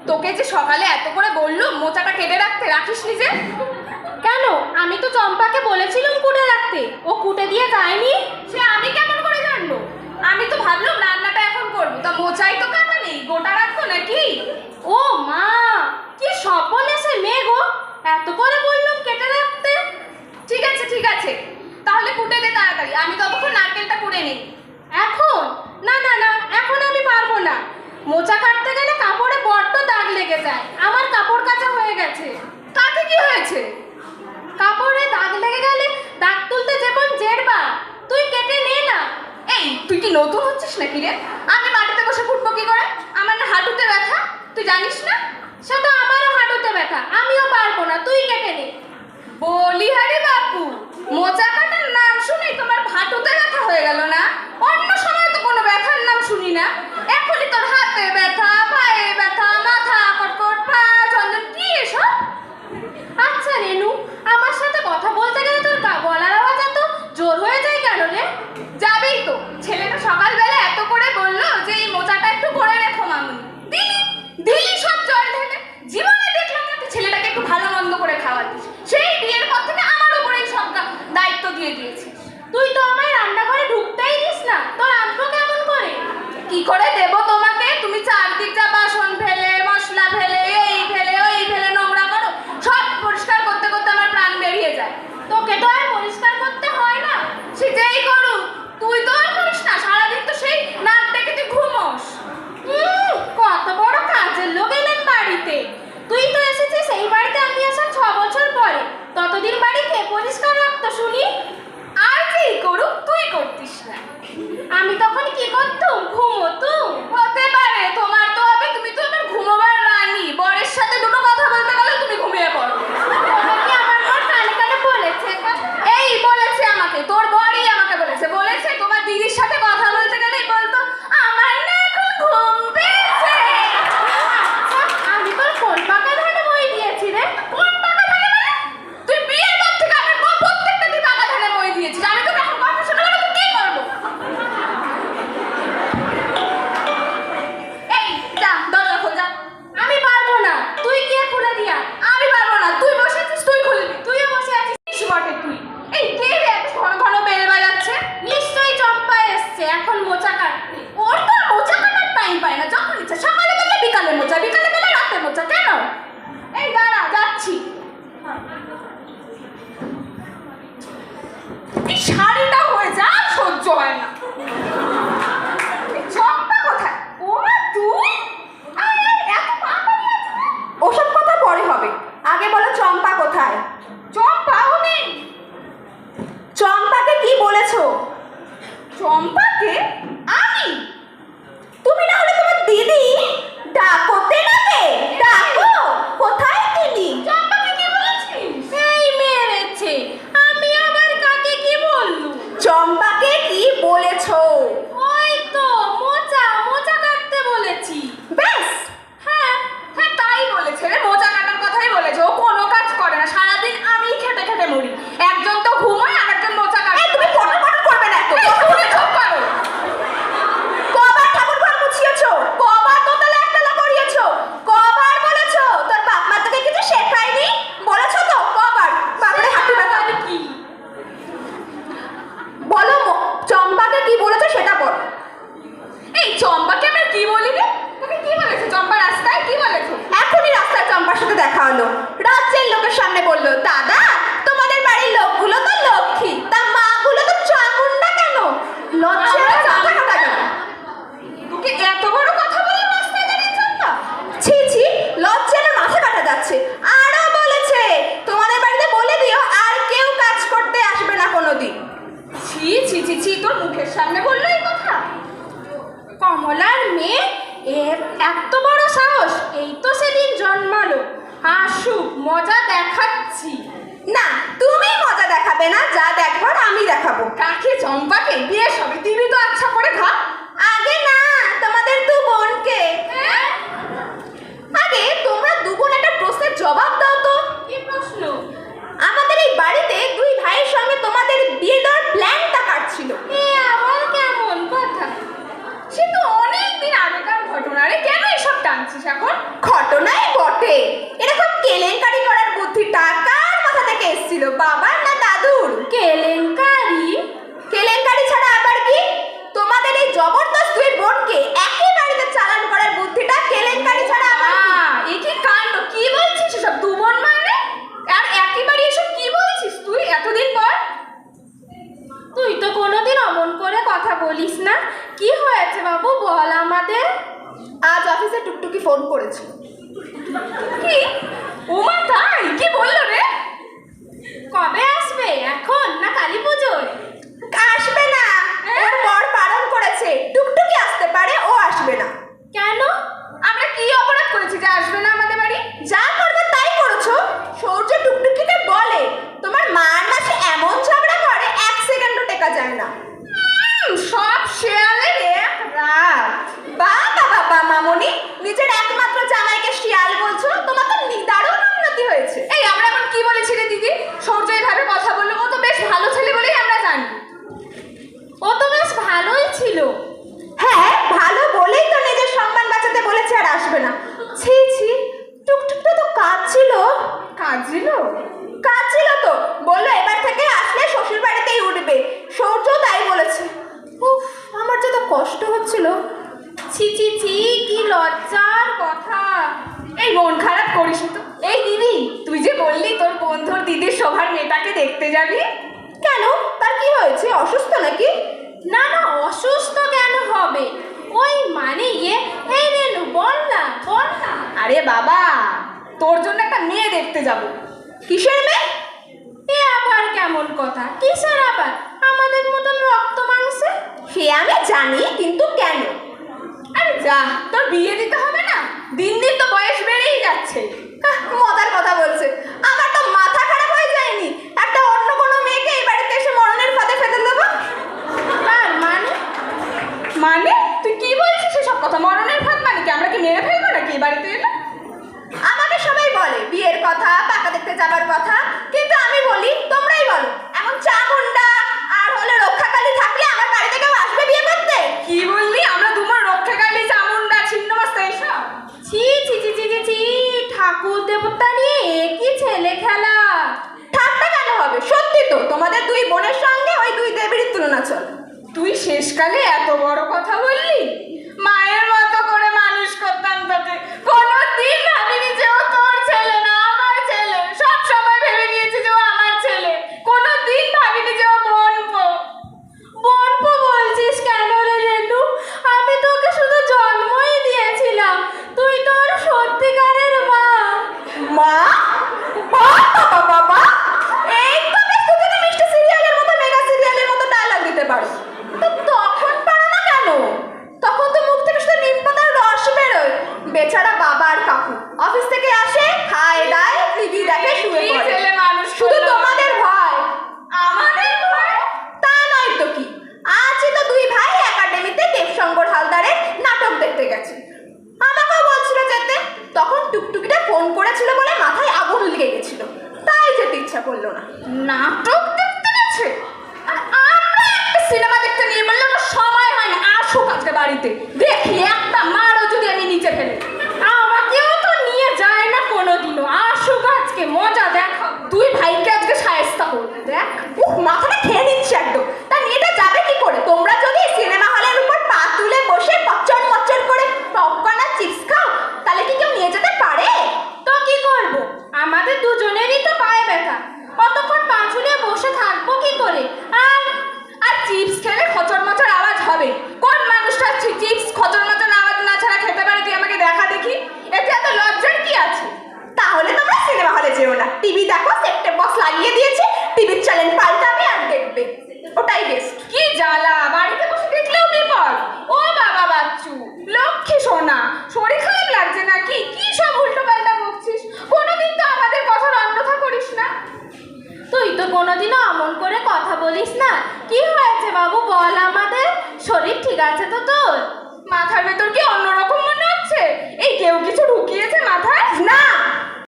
তোকে যে সকালে এত করে বললুম মোচাটা কেটে রাখতে, রাখিস নি যে? কেন? আমি তো চম্পাকে বলেছিলাম কুটে রাখতে, ও কুটে দিয়ে যায়নি। সে আমি কেমন করে জানবো? আমি তো ভাবলাম রান্নাটা এখন করবো, তা মোচাই তো কাটা নেই, গোটা রাখবো নাকি? ও মা, কি সব বলেছে মেয়ে গো! এত করে বললাম কেটে রাখতে। ঠিক আছে ঠিক আছে, তাহলে কুটে দে তাড়াতাড়ি, আমি ততক্ষণ নারকেলটা কুড়ে নিই। এখন? না না না, এখন আমি পারবো না। মোচা কাটতে গেলে কাপড়ে বড্ড দাগ লেগে যায়। আমার কাপড় কাচা হয়ে গেছে। তাতে কি হয়েছে? কাপড়ে দাগ লেগে গেলে দাগ তুলতে যেমন জেরবা, তুই কেটে নে না। এই তুই কি নতুন হচ্ছিস নাকি রে? আমি মাটিতে বসে ফুটবো কি করে? আমার না হাঁটুতে ব্যথা, তুই জানিস না? সে তো আমারও হাঁটুতে ব্যথা, আমিও পারবো না, তুই কেটে নে। বলিহারি বাপু, মোচা কাটার নাম শুনেই তোমার হাঁটুতে ব্যথা হয়ে গেল না? অন্য সময় তো কোনো ব্যথার নাম শুনি না, এখনই তোর হাতে ব্যথা, পায়ে ব্যথা, মাথা কটকট, পা ঝনঝন, কি এসব? আচ্ছা রেনু, আমার সাথে কথা বলতে গেলে তোর গলার আওয়াজ এত জোর হয়ে যায় কেন রে? যাবেই তো, ছেলেটা সকালবেলা এত করে বললো যে এই মোচাটা একটু করে রেখো মামুনি, দিলি দিলি সব জল ঢেলে। জীবনে দেখলাম না তুই ছেলেটাকে একটু ভালো মন্দ করে খাওয়াতিস, সেই বিয়ের পর থেকে আমার উপরেই সব দায়িত্ব দিয়ে দিয়েছিস। তুই তো আমায় রান্নাঘরে ঢুকতেই দিস না, তোর আনবো কেমন করে? কি করে দেবো তোমাকে? তুমি চারদিক যা বাসন ফেলে, মশলা ফেলে, এই ফেলে ওই ফেলে নোংরা করো, সব পরিষ্কার করতে করতে আমার প্রাণ বেরিয়ে যায়। তোকে তো আর পরিষ্কার করতে হয় না। সে যেই করুক, তুই তো আর করিস না, সারাদিন তো সেই নাক ডেকে তুই ঘুমোস। কত বড় কাজের লোক এলেন বাড়িতে। তুই তো এসেছিস এই বাড়িতে আমি আসার 6 বছর পরে। ততদিন বাড়ি কে পরিষ্কার রাখতো শুনি? আর যেই করুক তুই করতিস না। আমি তখন কি করতুম? ঘুমোতুম। হতে পারে, তোমার তো হবে, তুমি তো এবার ঘুমোবার রানী, বরের সাথে দুটো কথা বলতে গেলে তুমি ঘুমিয়ে পড়ো। তোকে আমার বর কানে কানে বলেছে কথা? এই বলেছে আমাকে, তোর বরই আমাকে বলেছে। বলেছে তোমার দিদির সাথে কথা বলতে গেলেই বলতো আমার না এখন ঘুম পেয়েছে। আচ্ছা, আমি তোর কোন পাকা ধানে মই দিয়েছি রে? কোন পাকা ধানে মানে? তুই বিয়ের পর থেকে আমার বউ প্রত্যেকটা দিন পাকা ধানে মই দিয়েছিস, আমি তোকে এখন কথা শোনা গেলে কি করবো? এই যা, দরজা খোল যা। আমি পারবো না, তুই গিয়ে খুলে দিয়া। আমি পারবো না, তুই বসে আছিস, তুই খুলবি। তুইও বসে আছিস বটে তুই। এই কে রে এত ঘন ঘন বেল বাজাচ্ছে? নিশ্চয়ই চম্পা এসছে এখন মোচা কাটতে। ওর তো মোচা কাটার টাইম পায় না, যখন ইচ্ছা সকালে বেলা বিকালে মোচা, বিকালে বেলা রাতে মোচা। কেন? এই দাঁড়া, যাচ্ছি। এই শাড়িটা হয়ে যা, আর সহ্য হয় না। এই চম্পা কোথায়? ও মা, তুই? আরে এত পাকা নিয়েছিস? ওসব কথা পরে হবে, আগে বলো চম্পা কোথায়? চম্পাও নেই। চম্পাকে কি বলেছো? চম্পাকে? আমি? তুমি না হলে তোমার দিদি? ডাকো তেনাকে, ডাকো। কোথায় তিনি? চম্পাকে কি বলেছিস? এই মেরেছে, আমি আবার কাকে কি বললু? চম্পাকে কি বলেছো? ওই তো মোচা মোচা কাটতে বলেছি। ব্যাস, হ্যাঁ হ্যাঁ তাই বলেছে রে, মোচা কাটার কথাই বলেছে। ও কোনো কাজ করে না, সারাদিন আমি খেটে খেটে মরি। একজন তো ঘুমোয় আর একজন মোচা কাটে। তুমি পটর পটর করবে না তো, তুমি চুপ করো। কবার ঠাকুর ঘর মুছিয়েছো? কবার দোতলা একতলা করিয়েছো? কবার বলেছো তোর বাপ মা তোকে কিছু শেখায়নি? বলেছো তো কবার? বাপরে হাঁটু ব্যথা। কি? বলো চম্পাকে কি বলেছো সেটা বল। এই চম্পাকে আমরা কি বলি রে? তুমি কি বলেছো চম্পা রাস্তায়? কি বলেছো? এখনই রাস্তায় চম্পার সাথে দেখা হলো, রাজ্যের লোকের সামনে বললো দাদা তোমাদের বাড়ির লোকগুলো তো লক্ষ্মী, তা মাগুলো তো চামুন্ডা কেন? লজ্জা মাথা কাটা গেল। তোকে এত বড় কথা বলে রাস্তায় দাঁড়িয়ে চম্পা? ছি ছি, লজ্জা না মাথা কাটা যাচ্ছে। আরো বলেছে তোমাদের বাড়িতে বলে দিও আর কেউ কাজ করতে আসবে না কোনোদিন। ছি ছি ছি ছি, তোর মুখের সামনে বললো এই কথা? কমলার মেয়ে, এর এত বড় সাহস! এই তো সেদিন জন্মালো, আসুক, মজা দেখাচ্ছি। না, তুমি মজা দেখাবে না, যা দেখবার আমি দেখাবো। কাকে? চম্পাকে? বিয়ে সবে দিবি তো আচ্ছা করে খা। আগে না, তোমাদের দু বোনকে। আগে তোমরা দু বোন একটা প্রশ্নের জবাব দাও তো। কি প্রশ্ন? আমাদের এই বাড়িতে দুই ভাইয়ের সঙ্গে তোমাদের বিয়ে দেওয়ার প্ল্যানটা কাটছিল। এ আবার কেমন কথা? সে তো অনেক দিন আগেকার ঘটনা রে, কেন এসব টানছিস এখন? ঘটনা বটে। এরকম কেলেঙ্কারি করার বুদ্ধিটা কার মাথা থেকে এসেছিল, বাবার না দাদুর? কেলেঙ্কারি? কেলেঙ্কারি ছাড়া আবার কি? তোমাদের এই জবরদস্ত দুই বোনকে একই বাড়িতে চালান করার বুদ্ধিটা কেলেঙ্কারি ছাড়া আবার কি? এ কি কাণ্ড! কি বলছিস এসব? দু বোন মানে? আর একেবারে এসব কি বলছিস তুই এতদিন পর? তুই তো কোনোদিন অমন করে কথা বলিস না। কি হয়েছে বাবু, বল আমাদের। আজ অফিসে টুকটুকি ফোন করেছিল। কি? ওমা তাই? কি বললো রে? কবে আসবে, এখন না কালী পুজোয়? আসবে না, ওর বর বারণ করেছে। টুকটুকি আসতে পারে, ও আসবে না। কেন? আমরা কি অপরাধ করেছি যে আসবে না আমাদের বাড়ি? যা করবে তাই করেছো। সৌর্য টুকটুকিকে বলে তোমার মার মাসে এমন ঝগড়া করে 1 সেকেন্ডও টেকা যায় না। সব শেয়ালের এক রাত। বাবা বাবা মামনি, নিজের একমাত্র জামাইকে শিয়াল বলছো? তোমার তো দারুণ উন্নতি হয়েছে। এই আমরা এখন কি বলেছি রে দিদি? সৌর্য এইভাবে কথা বললো, ও তো বেশ ভালো ছেলে বলেই আমরা জানি। ও তো বেশ ভালোই ছিল। হ্যাঁ, ভালো বলেই তো নিজের সম্মান বাঁচাতে বলেছে আর আসবে না। ছি ছি, টুকটুকটা তো কাঁদছিল। কাঁদছিল? কাঁদছিল তো, বললো এবার থেকে আসলে শ্বশুর বাড়িতেই উঠবে। সৌর্য তাই বলেছে। উফ, আমার যত কষ্ট হচ্ছিল। ছি ছি ছি, কি লজ্জার কথা। এই মন খারাপ করিস তো। এই দিদি, তুই যে বললি তোর বন্ধুর দিদির শোভার মেয়েটাকে দেখতে যাবি। কেন, তার কি হয়েছে? অসুস্থ নাকি? না না, অসুস্থ কেন হবে? ওই মানে এই রেনু, বল না বল না। আরে বাবা, তোর জন্য একটা মেয়ে দেখতে যাব। কিসের মেয়ে? এ আবার কেমন কথা? কিসের আবার? আমাদের মতন রক্ত মাংসে। সে আমি জানি, কিন্তু কেন? আরে যা, তোর বিয়ে দিতে হবে না? দিন দিন তো বয়স বেড়েই যাচ্ছে। মজার কথা বলছে। আমার তো মাথা খারাপ হয়ে যায়নি একটা অন্য কোনো মেয়েকে এই বাড়িতে এসে মরণের ফাঁদে ফেলে দেবো। তার মানে? মানে তুই কি বলছিস এসব কথা? মরণের ফাঁদ মানে কি? আমরা কি মেরে ফেলবো নাকি এই বাড়িতে এলে? আমাকে সবাই বলে বিয়ের কথা, পাকা দেখতে যাবার কথা, কিন্তু আমি বলি তোমরাই বলো। এখন চামুন্ডা আর হলো রক্ষাকালী থাকলে আমার বাড়িতে কেউ আসবে বিয়ে করতে? কি বললি? আমরা দুমর রক্ষাকালী, চামুন্ডা, ছিন্নমস্তা এসব? ছি ছি ছি ছি ছি ছি, ঠাকুর দেবতা নিয়ে একই ছেলে খেলা। ঠাট্টা কেন হবে? সত্যি তো, তোমাদের দুই বোনের সঙ্গে ওই দুই দেবীর তুলনা চল। তুই শেষকালে এত বড় কথা বললি? মায়ের মতো করে মানুষ করতাম তোকে, কোনোদিন ভাবিনি যে ও তোর ছেলে না আমার ছেলে। সব সময় ভেবে নিয়েছি যে ও আমার ছেলে, কোনোদিন ভাবিনি যে ও বোনপো। বোনপো বলছিস কেন রে রেনু? আমি তোকে শুধু জন্মই দিয়েছিলাম, তুই তোর সত্যিকারের মা। মা? বাবা বাবা, এই তো বেশ, তুমি তো মিষ্টি সিরিয়ালের মতো, মেগা সিরিয়ালের মতো ডায়লগ দিতে পারো। তো তখন পারো না কেন? তখন তো মুখ থেকে শুধু নিম পাতার রস বেরোয়। বেচারা বাবা আর কাকু অফিস থেকে আসে, খায় দায়, টিভি দেখে, শুয়ে কি পড়ে। ছেলে মানুষ শুধু করলাম। তোমাদের ভয়। আমাদের ভয়? তা নয় তো কি, আজই তো দুই ভাই একাডেমিতে দেবশঙ্কর হালদারের নাটক দেখতে গেছে। আমাকেও বলছিল যেতে, তখন টুকটুকিটা ফোন করেছিল বলে মাথায় আগুন লেগে গেছিল, তাই যেতে ইচ্ছা করলো না। নাটক দেখতে গেছে? আর আমরা একটা সিনেমা দেখতে নিয়ে বললে আমার সময় হয় না। আসুক আজকে বাড়িতে, দেখি একটা মারও যদি আমি নিচে ফেলে। আমাকেও তো নিয়ে যায় না কোনোদিনও। আসুক আজকে, মজা দেখা। তুই ভাইকে আজকে শায়েস্তা করবি, দেখ। মাথাটা খেয়ে নিচ্ছে একদম। তা নিয়েটা যাবে কি করে? তোমরা যদি সিনেমা হলের উপর পা তুলে বসে মচ্চর মচ্চর করে পপকর্ন আর চিপস খাও, তাহলে কি কেউ নিয়ে যেতে পারে? তো কি করব? আমাদের দুজনেরই তো পায়ে ব্যথা, কতক্ষণ পা ঝুলিয়ে বসে থাকবো কি করে? আর আর চিপস খেলে খচর মচর আওয়াজ হবে। কোন মানুষটা চিপস খচর মচর আওয়াজ না ছাড়া খেতে পারে? তুই আমাকে দেখা দেখি। এতে এত লজ্জার কি আছে? তাহলে তোমরা সিনেমা হলে যেও না, টিভি দেখো, সেপ্টেম বক্স লাগিয়ে দিয়েছে, টিভির চ্যানেল পাল্টাবে আর দেখবে, ওটাই বেস্ট। কি জ্বালা, বাড়িতে বসে দেখলেও বিপদ। ও বাবা বাচ্চু, লক্ষ্মী সোনা, শরীর খারাপ লাগছে নাকি? কি সব উল্টো পাল্টা বকছিস? কোনোদিন তো আমাদের কথার অন্যথা করিস না। তুই তো কোনোদিনও অমন করে কথা বলিস না। কি হয়েছে বাবু, বল আমাদের। শরীর ঠিক আছে তো তোর? মাথার ভেতর কি অন্যরকম মনে হচ্ছে? এই কেউ কিছু ঢুকিয়েছে মাথায়? না,